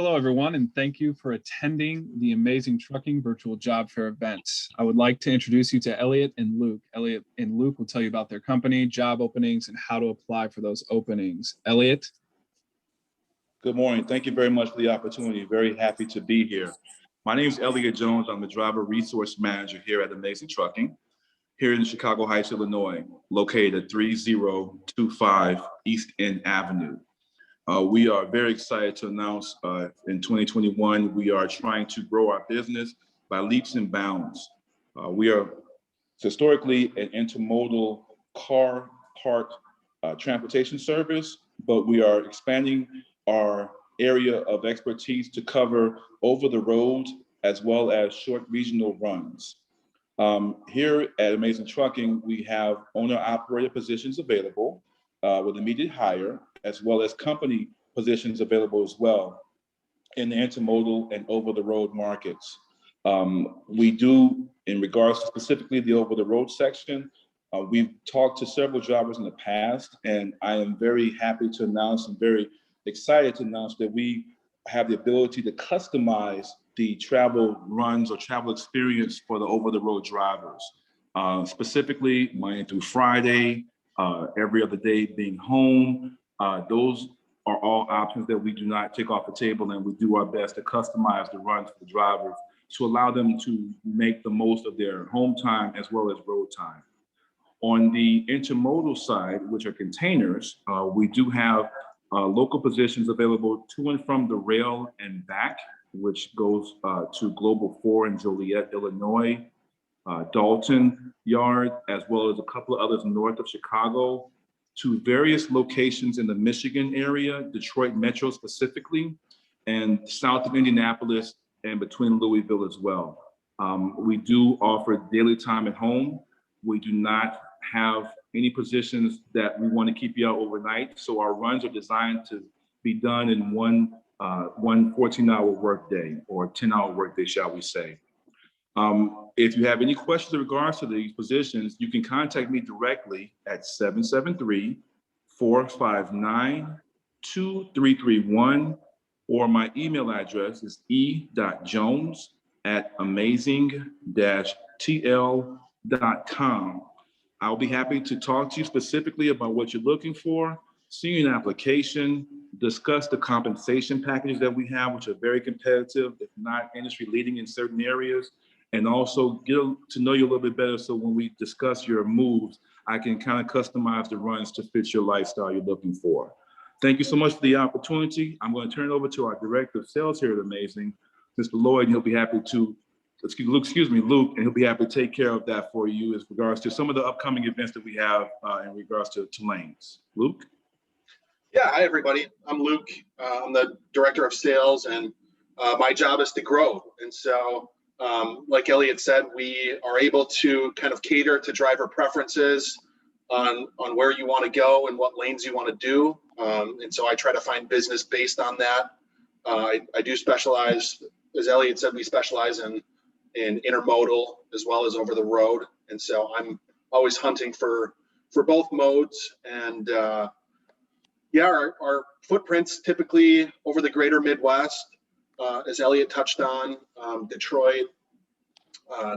Hello, everyone, and thank you for attending the Amazing Trucking Virtual Job Fair event. I would like to introduce you to Elliott and Luke. Elliott and Luke will tell you about their company, job openings, and how to apply for those openings. Elliott? Good morning. Thank you very much for the opportunity. Very happy to be here. My name is Elliott Jones. I'm the Driver Resource Manager here at Amazing Trucking, here in Chicago Heights, Illinois, located at 3025 East End Avenue. We are very excited to announce in 2021, we are trying to grow our business by leaps and bounds. We are historically an intermodal car park transportation service, but we are expanding our area of expertise to cover over the road as well as short regional runs. Here at Amazing Trucking, we have owner-operator positions available with immediate hire, as well as company positions available as well in the intermodal and over-the-road markets. We do, in regards to specifically the over-the-road section, we've talked to several drivers in the past, and I am very happy to announce and very excited to announce that we have the ability to customize the travel runs or travel experience for the over-the-road drivers. Specifically, Monday through Friday, every other day being home. Those are all options that we do not take off the table, and we do our best to customize the runs for the drivers to allow them to make the most of their home time as well as road time. On the intermodal side, which are containers, we do have local positions available to and from the rail and back, which goes to Global 4 in Joliet, Illinois, Dalton Yard, as well as a couple of others north of Chicago, to various locations in the Michigan area, Detroit Metro specifically, and south of Indianapolis and between Louisville as well. We do offer daily time at home. We do not have any positions that we want to keep you out overnight, so our runs are designed to be done in one 14-hour workday or 10-hour workday, shall we say. If you have any questions in regards to these positions, you can contact me directly at 773-459-2331, or my email address is e.jones@amazing-tl.com. I'll be happy to talk to you specifically about what you're looking for, see you an application, discuss the compensation packages that we have, which are very competitive, if not industry leading in certain areas, and also get to know you a little bit better, so when we discuss your moves, I can kind of customize the runs to fit your lifestyle you're looking for. Thank you so much for the opportunity. I'm going to turn it over to our Director of Sales here at Amazing, Mr. Lloyd, and he'll be happy to, Luke, and he'll be happy to take care of that for you as regards to some of the upcoming events that we have in regards to lanes. Luke? Yeah, hi everybody. I'm Luke. I'm the Director of Sales, and my job is to grow. And so, like Elliott said, we are able to kind of cater to driver preferences on where you want to go and what lanes you want to do. And so I try to find business based on that. I do specialize, as Elliott said, we specialize in intermodal as well as over the road. And so I'm always hunting for both modes. And yeah, our footprints typically over the greater Midwest, as Elliott touched on, Detroit,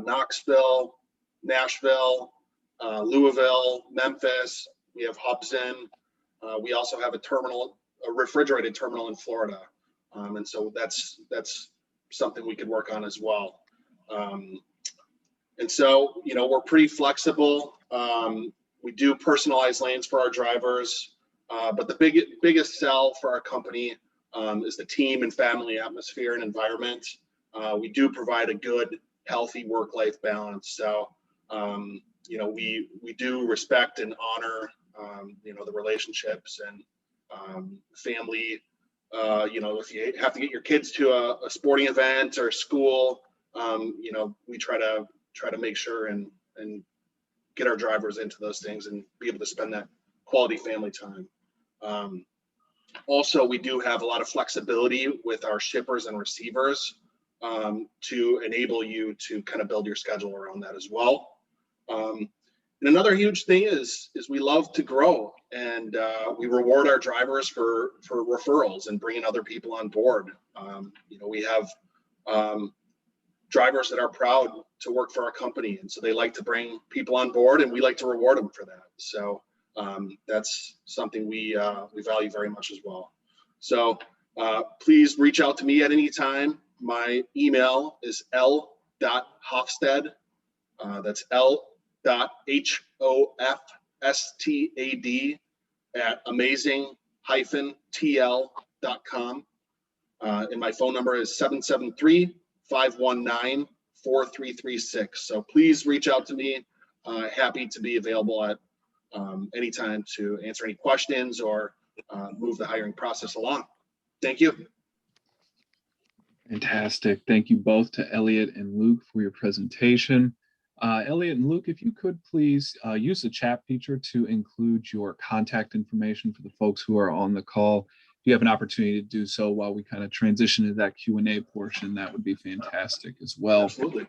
Knoxville, Nashville, Louisville, Memphis. We have hubs in. We also have a refrigerated terminal in Florida. And so that's something we could work on as well. And so, we're pretty flexible. We do personalize lanes for our drivers, but the biggest sell for our company is the team and family atmosphere and environment. We do provide a good, healthy work-life balance. So, we do respect and honor, the relationships and family. If you have to get your kids to a sporting event or school, we try to make sure and get our drivers into those things and be able to spend that quality family time. Also, we do have a lot of flexibility with our shippers and receivers to enable you to kind of build your schedule around that as well. And another huge thing is we love to grow, and we reward our drivers for referrals and bringing other people on board. We have drivers that are proud to work for our company, and so they like to bring people on board, and we like to reward them for that. So that's something we value very much as well. So please reach out to me at any time. My email is l.hofstad. That's l.hofstad at amazing-tl.com. And my phone number is 773-519-4336. So please reach out to me. Happy to be available at any time to answer any questions or move the hiring process along. Thank you. Fantastic. Thank you both to Elliott and Luke for your presentation. Elliott and Luke, if you could please use the chat feature to include your contact information for the folks who are on the call. If you have an opportunity to do so while we kind of transition to that Q&A portion, that would be fantastic as well. Absolutely.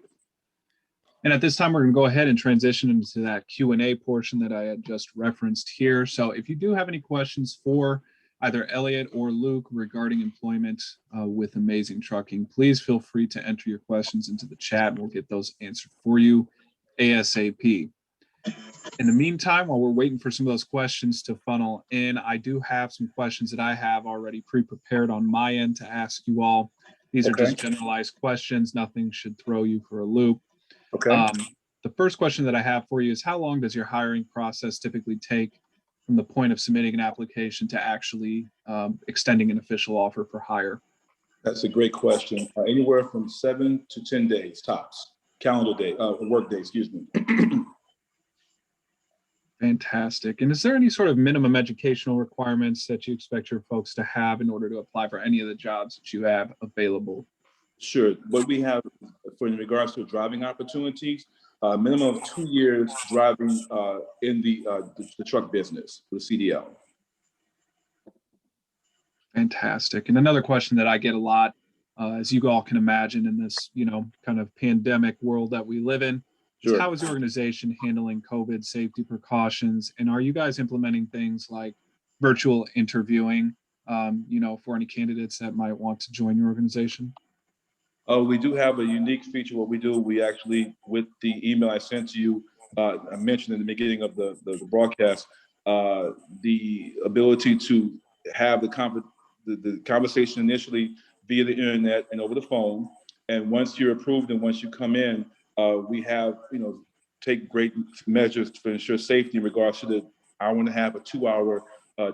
And at this time, we're going to go ahead and transition into that Q&A portion that I had just referenced here. So if you do have any questions for either Elliott or Luke regarding employment with Amazing Trucking, please feel free to enter your questions into the chat and we'll get those answered for you ASAP. In the meantime, while we're waiting for some of those questions to funnel in, I do have some questions that I have already pre-prepared on my end to ask you all. These are just generalized questions. Nothing should throw you for a loop. Okay. The first question that I have for you is, how long does your hiring process typically take from the point of submitting an application to actually extending an official offer for hire? That's a great question. Anywhere from 7 to 10 days tops. Calendar day, work day, excuse me. Fantastic. And is there any sort of minimum educational requirements that you expect your folks to have in order to apply for any of the jobs that you have available? Sure. What we have for in regards to driving opportunities, minimum of 2 years driving in the truck business, the CDL. Fantastic. And another question that I get a lot, as you all can imagine in this, kind of pandemic world that we live in, Sure. is how is the organization handling COVID safety precautions? And are you guys implementing things like virtual interviewing, for any candidates that might want to join your organization? We do have a unique feature. What we do, we actually, with the email I sent to you, I mentioned in the beginning of the broadcast, the ability to have the conversation initially via the internet and over the phone. And once you're approved and once you come in, we have, take great measures to ensure safety in regards to the hour and a half or 2 hour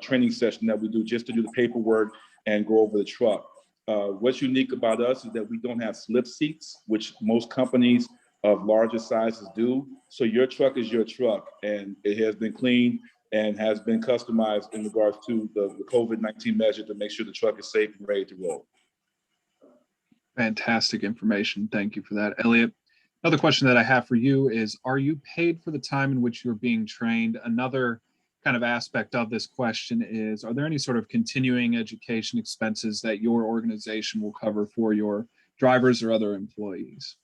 training session that we do just to do the paperwork and go over the truck. What's unique about us is that we don't have slip seats, which most companies of larger sizes do. So your truck is your truck, and it has been cleaned and has been customized in regards to the COVID-19 measure to make sure the truck is safe and ready to roll. Fantastic information. Thank you for that, Elliott. Another question that I have for you is, are you paid for the time in which you're being trained? Another kind of aspect of this question is, are there any sort of continuing education expenses that your organization will cover for your drivers or other employees?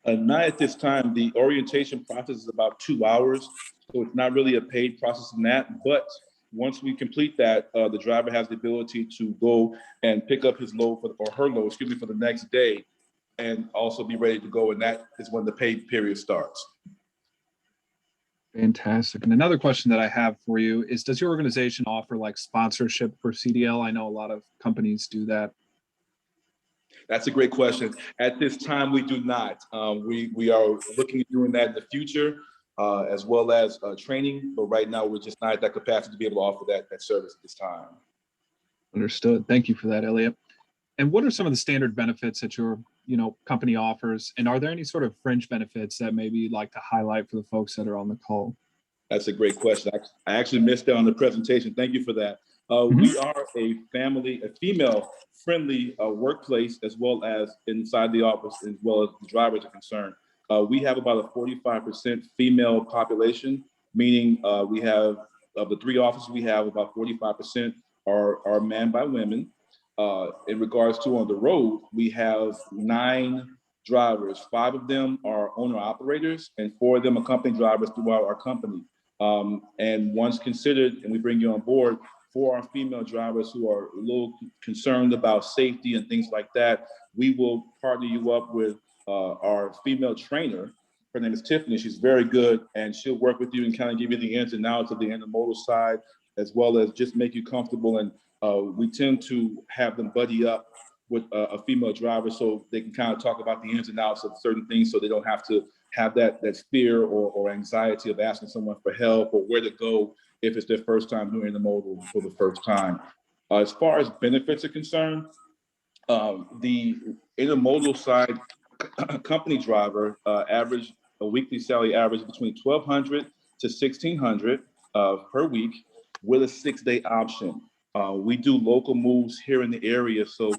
Not at this time. The orientation process is about 2 hours, so it's not really a paid process in that. But once we complete that, the driver has the ability to go and pick up his load or her load, for the next day, and also be ready to go. And that is when the paid period starts. Fantastic. And another question that I have for you is, does your organization offer like sponsorship for CDL? I know a lot of companies do that. That's a great question. At this time, we do not. We are looking at doing that in the future, as well as training. But right now, we're just not at that capacity to be able to offer that service at this time. Understood. Thank you for that, Elliott. And what are some of the standard benefits that your company offers? And are there any sort of fringe benefits that maybe you'd like to highlight for the folks that are on the call? That's a great question. I actually missed out on the presentation. Thank you for that. We are a female-friendly workplace, as well as inside the office, as well as the drivers are concerned. We have about a 45% female population, meaning we have, of the 3 offices we have, about 45% are manned by women. In regards to on the road, we have 9 drivers. 5 of them are owner operators, and 4 of them are company drivers throughout our company. And once considered, and we bring you on board, for our female drivers who are a little concerned about safety and things like that, we will partner you up with our female trainer. Her name is Tiffany. She's very good, and she'll work with you and kind of give you the ins and outs of the intermodal side, as well as just make you comfortable. And we tend to have them buddy up with a female driver so they can kind of talk about the ins and outs of certain things, so they don't have to have that fear or anxiety of asking someone for help or where to go if it's their first time doing intermodal for the first time. As far as benefits are concerned, the intermodal side company driver average a weekly salary average between $1,200 to $1,600 per week with a 6-day option. We do local moves here in the area, so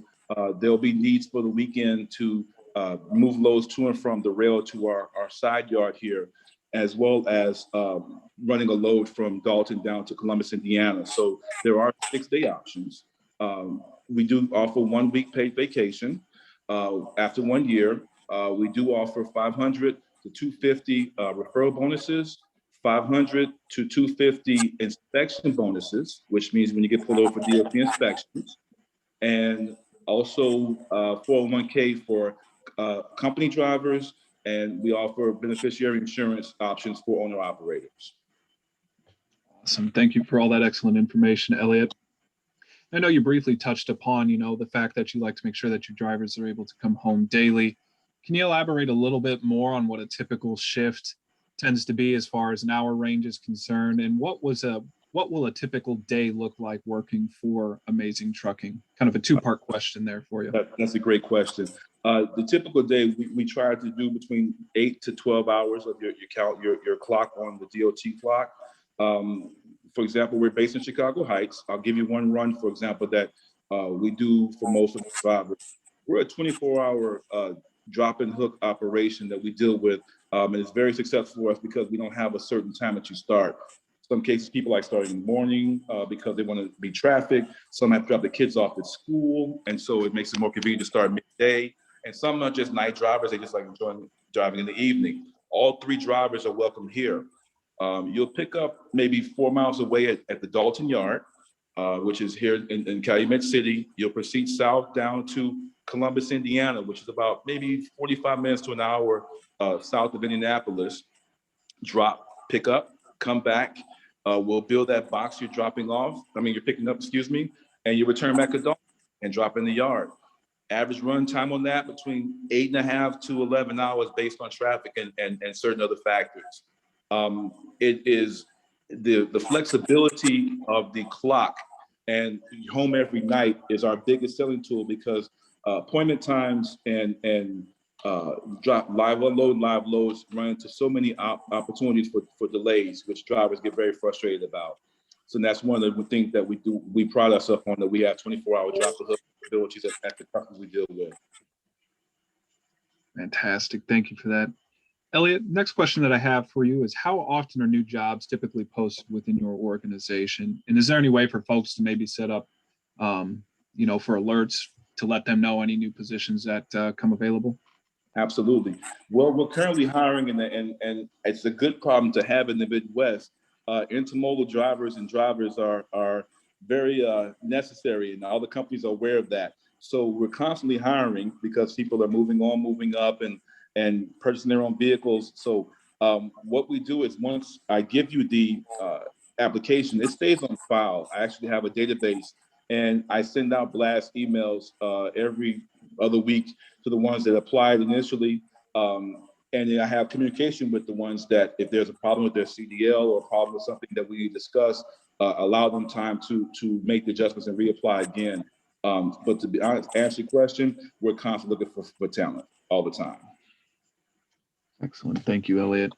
there'll be needs for the weekend to move loads to and from the rail to our side yard here, as well as running a load from Dalton down to Columbus, Indiana. So there are 6-day options. We do offer 1 week paid vacation. After 1 year, we do offer 500 to 250 referral bonuses, 500 to 250 inspection bonuses, which means when you get pulled over for DOT inspections, and also 401k for company drivers, and we offer beneficiary insurance options for owner operators. Awesome. Thank you for all that excellent information, Elliott. I know you briefly touched upon, the fact that you like to make sure that your drivers are able to come home daily. Can you elaborate a little bit more on what a typical shift tends to be as far as an hour range is concerned, and what will a typical day look like working for Amazing Trucking? Kind of a 2-part question there for you. That's a great question. The typical day, we try to do between 8 to 12 hours of your clock on the DOT clock. For example, we're based in Chicago Heights. I'll give you one run, for example, that we do for most of the drivers. We're a 24-hour drop and hook operation that we deal with, and it's very successful for us because we don't have a certain time that you start. Some cases, people like starting in the morning because they want to beat traffic. Some have to drop the kids off at school, and so it makes it more convenient to start midday. And some are just night drivers. They just like enjoying driving in the evening. All 3 drivers are welcome here. You'll pick up maybe 4 miles away at the Dalton Yard, which is here in Calumet City. You'll proceed south down to Columbus, Indiana, which is about maybe 45 minutes to an hour south of Indianapolis. Drop, pick up, come back. We'll build that box you're picking up, and you return back to Dalton and drop in the yard. Average run time on that between 8.5 to 11 hours based on traffic and certain other factors. It is the flexibility of the clock, and home every night is our biggest selling tool because appointment times and drop live unload, live loads run into so many opportunities for delays, which drivers get very frustrated about. So that's one of the things that we do. We pride ourselves on that we have 24-hour drop and hook abilities at the customers we deal with. Fantastic. Thank you for that. Elliott, next question that I have for you is, how often are new jobs typically posted within your organization? And is there any way for folks to maybe set up, for alerts to let them know any new positions that come available? Absolutely. Well, we're currently hiring, and it's a good problem to have in the Midwest. Intermodal drivers are very necessary, and all the companies are aware of that. So we're constantly hiring because people are moving on, moving up, and purchasing their own vehicles. So what we do is, once I give you the application, it stays on file. I actually have a database, and I send out blast emails every other week to the ones that applied initially. And then I have communication with the ones that, if there's a problem with their CDL or a problem with something that we need to discuss, allow them time to make the adjustments and reapply again. But to be honest, answer your question, we're constantly looking for talent all the time. Excellent. Thank you, Elliott.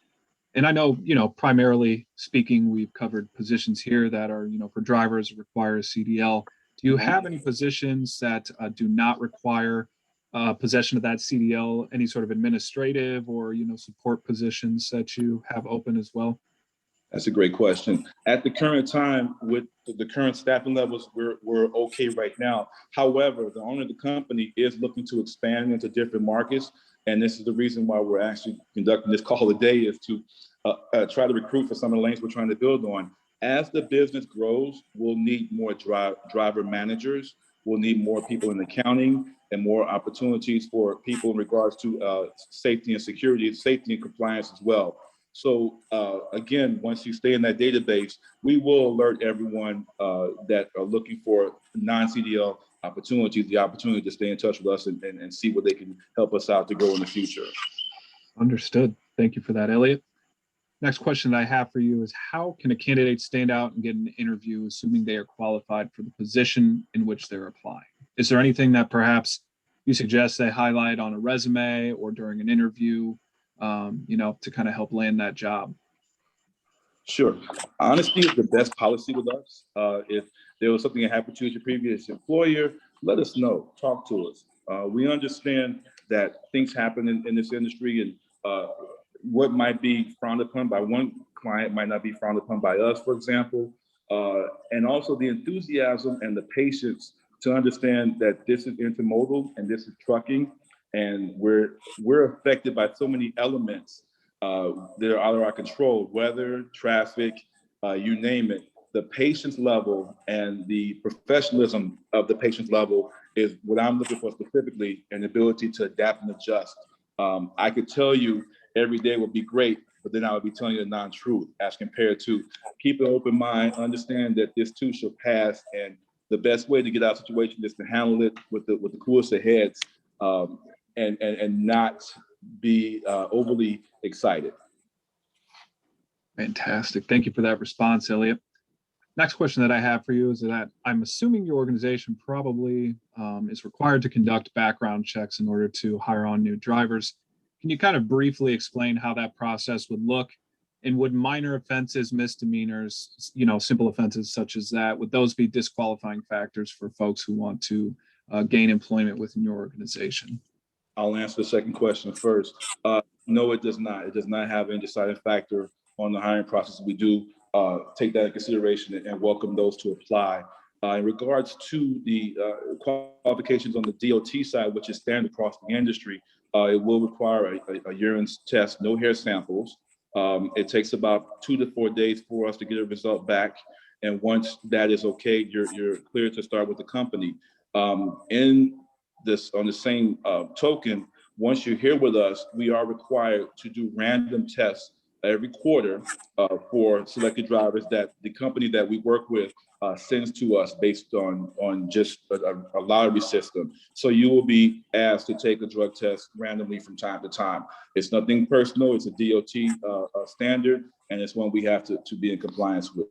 And I know, primarily speaking, we've covered positions here that are, for drivers that require a CDL. Do you have any positions that do not require possession of that CDL, any sort of administrative or, support positions that you have open as well? That's a great question. At the current time, with the current staffing levels, we're okay right now. However, the owner of the company is looking to expand into different markets. And this is the reason why we're actually conducting this call today, is to try to recruit for some of the lanes we're trying to build on. As the business grows, we'll need more driver managers. We'll need more people in accounting and more opportunities for people in regards to safety and security, safety and compliance as well. So again, once you stay in that database, we will alert everyone that are looking for non-CDL opportunities, the opportunity to stay in touch with us and see what they can help us out to grow in the future. Understood. Thank you for that, Elliott. Next question that I have for you is, how can a candidate stand out and get an interview, assuming they are qualified for the position in which they're applying? Is there anything that perhaps you suggest they highlight on a resume or during an interview, to kind of help land that job? Sure. Honesty is the best policy with us. If there was something that happened to you at your previous employer, let us know. Talk to us. We understand that things happen in this industry, and what might be frowned upon by one client might not be frowned upon by us, for example. And also the enthusiasm and the patience to understand that this is intermodal and this is trucking, and we're affected by so many elements that are out of our control: weather, traffic, you name it. The patience level and the professionalism of the patience level is what I'm looking for specifically, an ability to adapt and adjust. I could tell you every day would be great, but then I would be telling you the non-truth, as compared to keep an open mind, understand that this too shall pass, and the best way to get out of the situation is to handle it with the coolest of heads, and not be overly excited. Fantastic. Thank you for that response, Elliott. Next question that I have for you is that I'm assuming your organization probably is required to conduct background checks in order to hire on new drivers. Can you kind of briefly explain how that process would look? And would minor offenses, misdemeanors, simple offenses such as that, would those be disqualifying factors for folks who want to gain employment within your organization? I'll answer the second question first. No, it does not. It does not have any deciding factor on the hiring process. We do take that into consideration and welcome those to apply. In regards to the qualifications on the DOT side, which is standard across the industry, it will require a urine test, no hair samples. It takes about 2 to 4 days for us to get a result back. And once that is okay, you're cleared to start with the company. On the same token, once you're here with us, we are required to do random tests every quarter for selected drivers that the company that we work with sends to us based on just a lottery system. So you will be asked to take a drug test randomly from time to time. It's nothing personal. It's a DOT standard, and it's one we have to be in compliance with.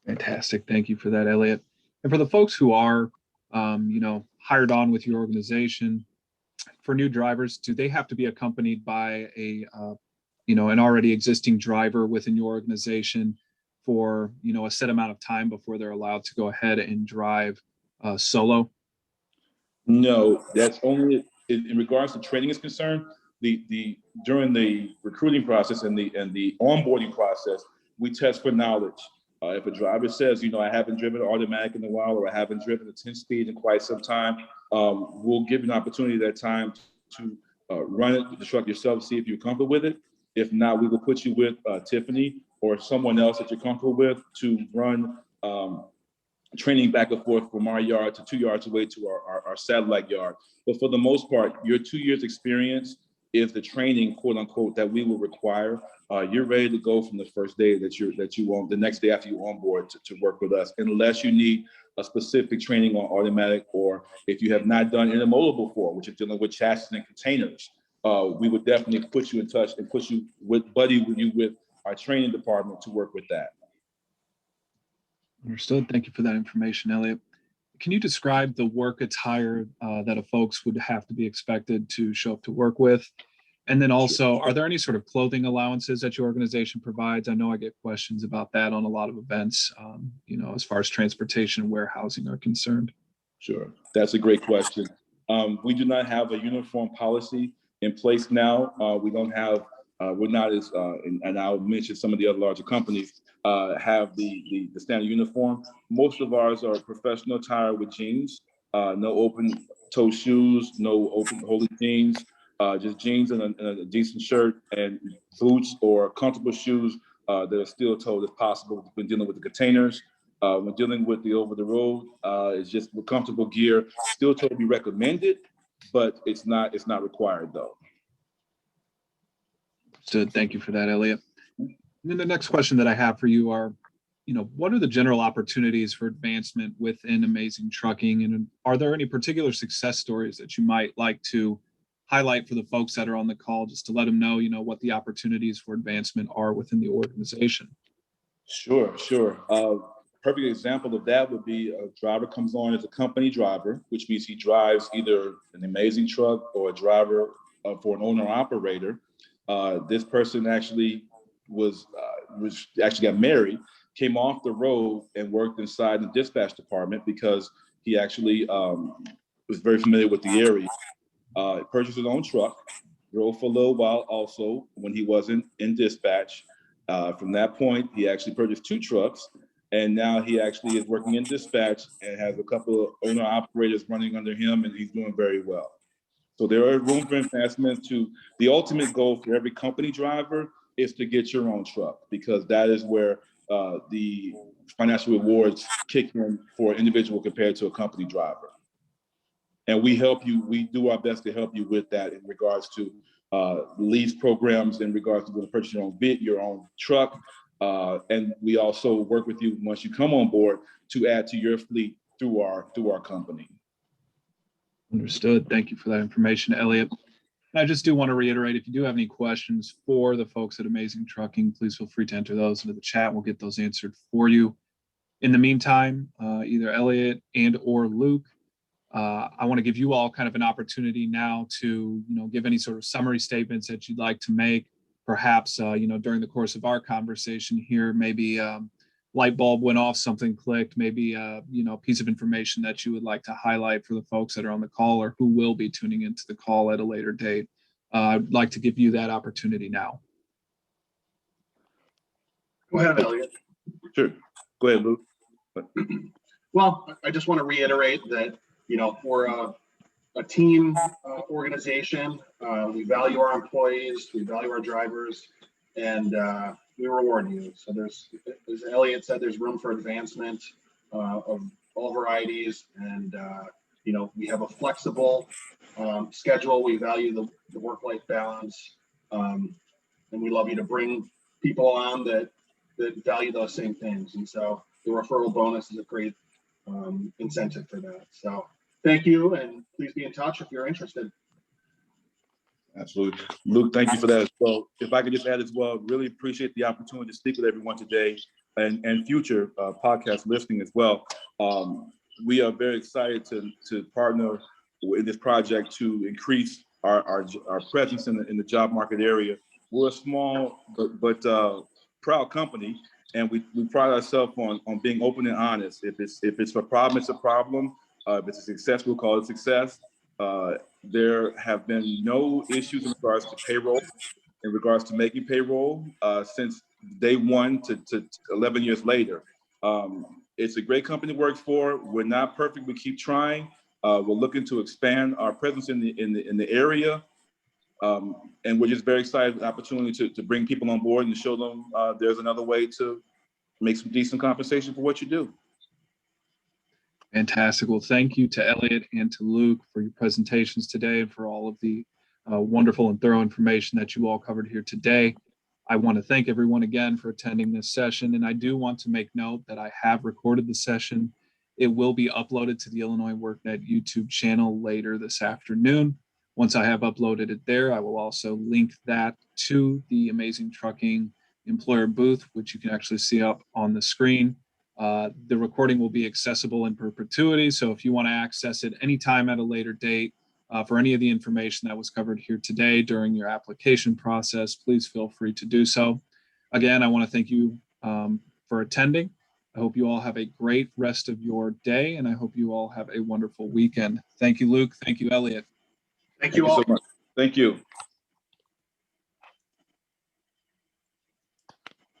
Fantastic. Thank you for that, Elliott. And for the folks who are, hired on with your organization, for new drivers, do they have to be accompanied by an already existing driver within your organization for, a set amount of time before they're allowed to go ahead and drive solo? No, that's only in regards to training is concerned. During the recruiting process and the onboarding process, we test for knowledge. If a driver says, I haven't driven an automatic in a while, or I haven't driven a 10-speed in quite some time, we'll give you an opportunity at that time to run the truck yourself, see if you're comfortable with it. If not, we will put you with Tiffany or someone else that you're comfortable with to run training back and forth from our yard to 2 yards away to our satellite yard. But for the most part, your 2 years experience is the training, quote unquote, that we will require. You're ready to go from the first day that you want, the next day after you onboard to work with us, unless you need a specific training on automatic, or if you have not done intermodal before, which is dealing with chassis and containers. We would definitely put you in touch and put you with our training department to work with that. Understood. Thank you for that information, Elliott. Can you describe the work attire that a folks would have to be expected to show up to work with? And then also, are there any sort of clothing allowances that your organization provides? I know I get questions about that on a lot of events, as far as transportation and warehousing are concerned. Sure. That's a great question. We do not have a uniform policy in place now. We don't have, we're not as, and I'll mention some of the other larger companies have the standard uniform. Most of ours are professional attire with jeans. no open toe shoes, no open holey jeans, just jeans and a decent shirt and boots or comfortable shoes that are steel toed if possible when dealing with the containers. When dealing with the over the road, it's just with comfortable gear. Steel toe be recommended, but it's not required though. So thank you for that, Elliott. And then the next question that I have for you are, what are the general opportunities for advancement within Amazing Trucking? And are there any particular success stories that you might like to highlight for the folks that are on the call, just to let them know, what the opportunities for advancement are within the organization? Sure. Perfect example of that would be a driver comes on as a company driver, which means he drives either an Amazing truck or a driver for an owner operator. This person actually actually got married, came off the road and worked inside the dispatch department because he actually was very familiar with the area. Purchased his own truck, drove for a little while also when he wasn't in dispatch. From that point, he actually purchased 2 trucks, and now he actually is working in dispatch and has a couple of owner operators running under him, and he's doing very well. So there is room for advancement. To the ultimate goal for every company driver is to get your own truck, because that is where the financial rewards kick in for an individual compared to a company driver. And we help you, we do our best to help you with that in regards to lease programs, in regards to purchase your own truck. And we also work with you once you come on board to add to your fleet through our company. Understood. Thank you for that information, Elliott. And I just do want to reiterate, if you do have any questions for the folks at Amazing Trucking, please feel free to enter those into the chat. We'll get those answered for you. In the meantime, either Elliott and or Luke, I want to give you all kind of an opportunity now to, give any sort of summary statements that you'd like to make. Perhaps, during the course of our conversation here, maybe light bulb went off, something clicked, maybe, a piece of information that you would like to highlight for the folks that are on the call or who will be tuning into the call at a later date. I'd like to give you that opportunity now. Go ahead, Elliott. Sure. Go ahead, Luke. Well, I just want to reiterate that, we're a team organization. We value our employees, we value our drivers, and we reward you. So there's, as Elliott said, there's room for advancement of all varieties, and we have a flexible schedule. We value the work-life balance, and we love you to bring people on that value those same things. And so the referral bonus is a great incentive for that. So thank you, and please be in touch if you're interested. Absolutely. Luke, thank you for that as well. If I could just add as well, really appreciate the opportunity to speak with everyone today and future podcast listening as well. We are very excited to partner in this project to increase our presence in the job market area. We're a small but proud company, and we pride ourselves on being open and honest. If it's a problem, it's a problem. If it's a success, we'll call it success. There have been no issues in regards to payroll, in regards to making payroll since day one to 11 years later. It's a great company to work for. We're not perfect. We keep trying. We're looking to expand our presence in the area. And we're just very excited the opportunity to bring people on board and show them there's another way to make some decent compensation for what you do. Fantastic. Well, thank you to Elliott and to Luke for your presentations today and for all of the wonderful and thorough information that you all covered here today. I want to thank everyone again for attending this session. And I do want to make note that I have recorded the session. It will be uploaded to the Illinois WorkNet YouTube channel later this afternoon. Once I have uploaded it there, I will also link that to the Amazing Trucking employer booth, which you can actually see up on the screen. The recording will be accessible in perpetuity. So if you want to access it anytime at a later date for any of the information that was covered here today during your application process, please feel free to do so. Again, I want to thank you for attending. I hope you all have a great rest of your day, and I hope you all have a wonderful weekend. Thank you, Luke. Thank you, Elliott. Thank you all. So much. Thank you.